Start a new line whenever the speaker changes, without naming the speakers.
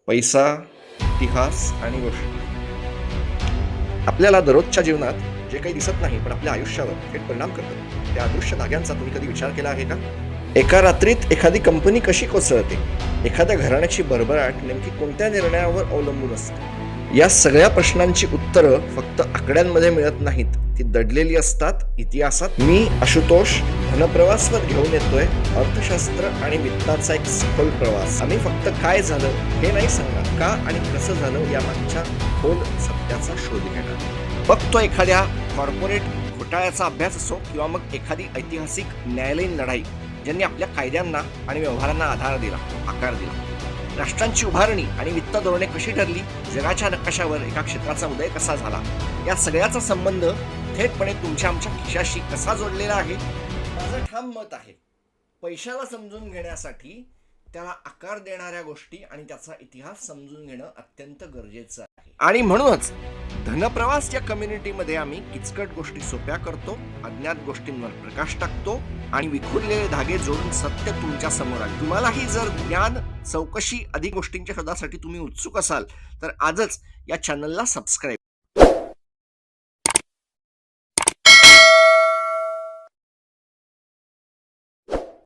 पैसा, इतिहास आणि गोष्टी आपल्याला दररोजच्या जीवनात जे काही दिसत नाही पण आपल्या आयुष्यावर थेट परिणाम करतात त्या अदृश्य धाग्यांचा तुम्ही कधी विचार केला आहे का? एका रात्रीत एखादी कंपनी कशी कोसळते, एखाद्या घराण्याची भरभराट नेमकी कोणत्या निर्णयावर अवलंबून असते? या सगळ्या प्रश्नांची उत्तरं फक्त आकड्यांमध्ये मिळत नाहीत, ती दडलेली असतात इतिहासात. मी आशुतोष धनप्रवासवर घेऊन येतोय अर्थशास्त्र आणि वित्ताचा एक सखोल प्रवास. आम्ही फक्त काय झालं हे नाही सांगणार, का आणि कसं झालं या मागच्या खोल सत्याचा शोध घेणार. बघतो एखाद्या कॉर्पोरेट घोटाळ्याचा अभ्यास असो किंवा मग एखादी ऐतिहासिक न्यायालयीन लढाई ज्यांनी आपल्या कायद्यांना आणि व्यवहारांना आधार दिला, आकार दिला. राष्ट्रांची उभारणी आणि वित्त धोरणे कशी ठरली, जगाच्या नकाशावर एका क्षेत्राचा उदय कसा झाला, या सगळ्याचा संबंध थेटपणे तुमच्या आमच्या खिशाशी कसा जोडलेला आहे. माझं ठाम मत आहे, पैशाला समजून घेण्यासाठी त्याला आकार देणाऱ्या गोष्टी आणि त्याचा इतिहास समजून घेणं अत्यंत गरजेचं आहे. आणि म्हणूनच धनप्रवास या कम्युनिटीमध्ये आम्ही किचकट गोष्टी सोप्या करतो, अज्ञात गोष्टींवर प्रकाश टाकतो आणि विखुरलेले धागे जोडून सत्य तुमच्या समोर आले. तुम्हालाही जर ज्ञान, चौकशी, अधिक गोष्टींच्या शोधासाठी तुम्ही उत्सुक असाल तर आजच या चॅनलला सबस्क्राईब